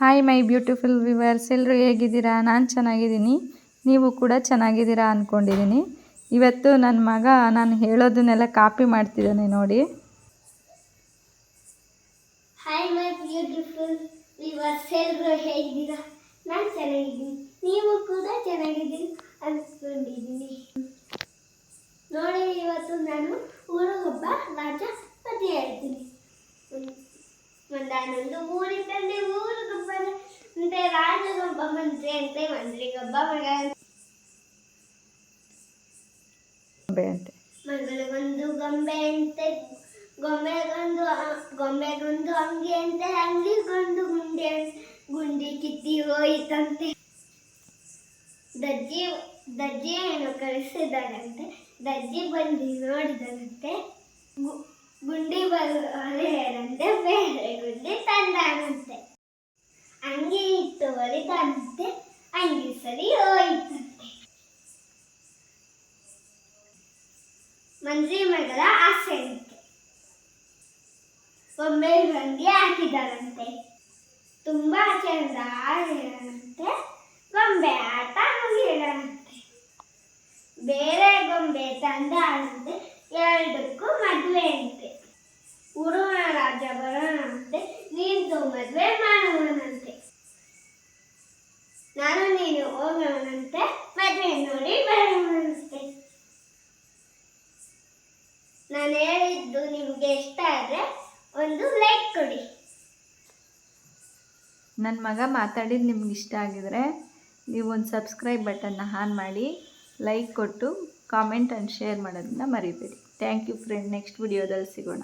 Hi my beautiful viewers, ಎಲ್ಲರೂ ಹೇಗಿದ್ದೀರಾ? ನಾನು ಚೆನ್ನಾಗಿದ್ದೀನಿ, ನೀವು ಕೂಡ ಚೆನ್ನಾಗಿದ್ದೀರಾ ಅಂದ್ಕೊಂಡಿದ್ದೀನಿ. ಇವತ್ತು ನನ್ನ ಮಗ ನಾನು ಹೇಳೋದನ್ನೆಲ್ಲ ಕಾಪಿ ಮಾಡ್ತಿದ್ದಾನೆ ನೋಡಿ. ಹಾಯ್ ಮೈ ಬ್ಯೂಟಿಫುಲ್ ವ್ಯೂವರ್ಸ್, ಎಲ್ಲರೂ ಹೇಗಿದ್ದೀರಾ? ನಾನು ಚೆನ್ನಾಗಿದ್ದೀನಿ, ನೀವು ಕೂಡ ಚೆನ್ನಾಗಿದ್ದೀನಿ ಅಂದ್ಕೊಂಡಿದ್ದೀನಿ. ನೋಡಿ, ಇವತ್ತು ನಾನು ಊರಿಗೊಬ್ಬ ರಾಜ ಕಥೆ ಹೇಳ್ತೀನಿ. ಒಂದಾನೊಂದು ಊರಿದ್ದಂತೆ ಊರಿಗೊಬ್ಬ ಅಂತೆ, ರಾಜಗೊಬ್ಬ ಮಂತ್ರಿ ಅಂತೆ, ಮಂತ್ರಿಗೊಬ್ಬ ಮಗ ಮಗಳಿಗೊಂದು ಗೊಂಬೆ ಅಂತೆ, ಗೊಂಬೆಗೊಂದು ಅಂಗಿ ಅಂತೆ, ಅಂಗಿಗೊಂದು ಗುಂಡಿ ಅಂತೆ, ಗುಂಡಿ ಕಿತ್ತಿ ಹೋಯಿತಂತೆ. ದರ್ಜಿಯನ್ನು ಕಳಿಸಿದರಂತೆ. ದರ್ಜಿ ಬಂದು ನೋಡಿದರಂತೆ, ಗುಂಡಿ ಬರದಂತೆ ಬೇರೆ ಗುಂಡಿ ತಂದಾನಂತೆ. ಅಂಗಿ ಇಟ್ಟು ಹೊಲಿದಂತೆ, ಅಂಗಿ ಸರಿ ಹೋಯಿತಂತೆ. ಮಂತ್ರಿ ಮಗಳ ಆಸೆಯಂತೆ, ಗೊಂಬೆ ಅಂಗಿ ಹಾಕಿದರಂತೆ. ತುಂಬಾ ಚಂದ ಆಡಿದರಂತೆ, ಗೊಂಬೆ ಆಟ ಮುಗಿದರಂತೆ. ಬೇರೆ ಗೊಂಬೆ ತಂದಾರಂತೆ, ಎರಡಕ್ಕೂ ಮದುವೆ ಅಂತೆ. ಊರಿನ ರಾಜ ಬರೋಣಂತೆ, ನಿಂತು ಮದುವೆ ಮಾಡೋಣಂತೆ. ನಾನು ನೀನು ಹೋಗೋಣಂತೆ, ಮದುವೆ ನೋಡಿ ಬರೋಣಂತೆ. ನಾನು ಹೇಳಿದ್ದು ನಿಮಗೆ ಇಷ್ಟ ಆದರೆ ಒಂದು ಲೈಕ್ ಕೊಡಿ. ನನ್ನ ಮಗ ಮಾತಾಡಿದ್ದು ನಿಮ್ಗೆ ಇಷ್ಟ ಆಗಿದರೆ ನೀವು ಒಂದು ಸಬ್ಸ್ಕ್ರೈಬ್ ಬಟನ್ನ ಆನ್ ಮಾಡಿ, ಲೈಕ್ ಕೊಟ್ಟು ಕಾಮೆಂಟ್ ಆ್ಯಂಡ್ ಶೇರ್ ಮಾಡೋದನ್ನ ಮರಿಬೇಡಿ. Thank you friend. ನೆಕ್ಸ್ಟ್ ವಿಡಿಯೋದಲ್ಲಿ ಸಿಗೋಣ.